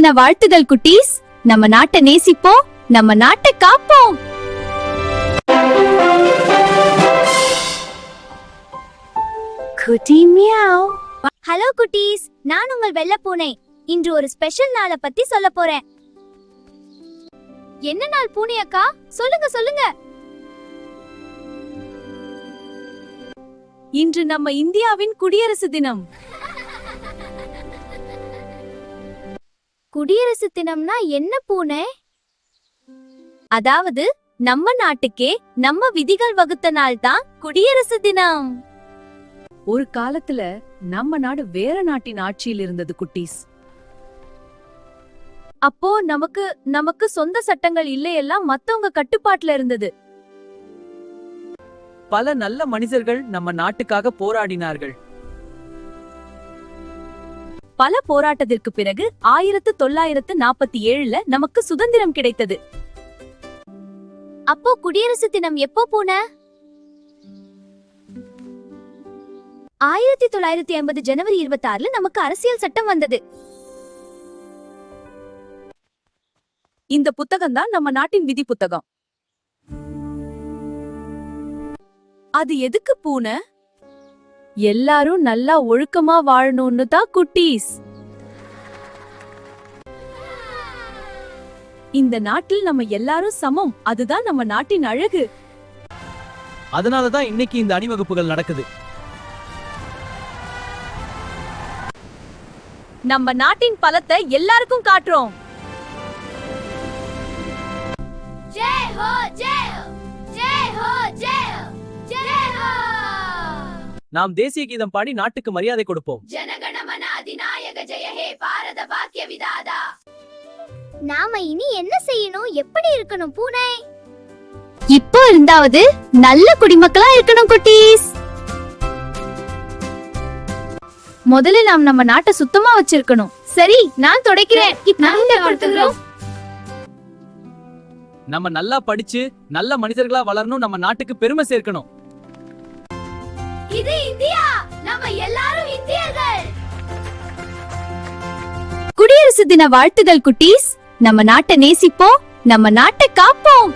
தின வாழ்த்துகள் குட்டீஸ். நம்ம நாட்டை நேசிப்போம், நம்ம நாட்டை காப்போம். குட்டி மியாவ். ஹலோ குட்டீஸ், நான் உங்கள் வெள்ளை பூனை. இன்று ஒரு ஸ்பெஷல் நாளை பத்தி சொல்ல போறேன். என்ன நாள் பூனை அக்கா? சொல்லுங்க சொல்லுங்க. இன்று நம்ம இந்தியாவின் குடியரசு தினம். குடியரசு தினம்னா என்ன பூனை? அதாவது நம்ம நாட்டுக்கே நம்ம விதிகள் வகுத்த நாள் தான் குடியரசு தினம். ஒரு காலத்துல நம்ம நாடு வேற நாட்டின் ஆட்சியில் இருந்தது குட்டீஸ். அப்போ நமக்கு சொந்த சட்டங்கள் இல்லையெல்லாம் மத்தவங்க கட்டுப்பாட்டுல இருந்தது. பல நல்ல மனிதர்கள் நம்ம நாட்டுக்காக போராடினார்கள். பல போராட்டத்திற்கு பிறகு 1947 நமக்கு சுதந்திரம் கிடைத்தது. அப்போ குடியரசு தினம் எப்போ பூனை? 1950 ஜனவரி 26 நமக்கு அரசியல் சட்டம் வந்தது. இந்த புத்தகம் தான் நம்ம நாட்டின் விதி புத்தகம். அது எதுக்கு பூனை? எல்லாரும் நல்லா ஒழுக்கமா வாழணும்னு தான் குட்டீஸ். இந்த நாட்டில் நம்ம எல்லாரும் சமம், அதுதான் நம்ம நாட்டின் அழகு. அதனாலதான் இன்னைக்கு இந்த அணிவகுப்புகள் நடக்குது. நம்ம நாட்டின் பலத்தை எல்லாருக்கும் காட்டுறோம். ஜெய் ஹோ ஜெய் ஹோ ஜெய் ஹோ ஜெய் ஹோ ஜெய் ஹோ. நாம் தேசிய கீதம் பாடி நாட்டுக்கு மரியாதை கொடுப்போம். ஜனகணமன அதிநாயக ஜெய ஹே பாரத வாக்கிய விதாதா. நாம இனி என்ன செய்யணும், எப்படி இருக்கணும் பூனை? இப்போ இருந்தாவது நல்ல குடிமக்களா இருக்கணும் குட்டீஸ். முதல்ல நாம் நம்ம நாட்டை சுத்தமா வச்சிருக்கணும். சரி, நான் துடைக்கிறேன். நம்ம நல்லா படிச்சு நல்ல மனிதர்களா வளரணும், நம்ம நாட்டுக்கு பெருமை சேர்க்கணும். இது இந்தியா, நம்ம எல்லாரும் இந்தியர்கள். குடியரசு தின வாழ்த்துகள் குட்டீஸ். நம்ம நாட்டை நேசிப்போம், நம்ம நாட்டை காப்போம்.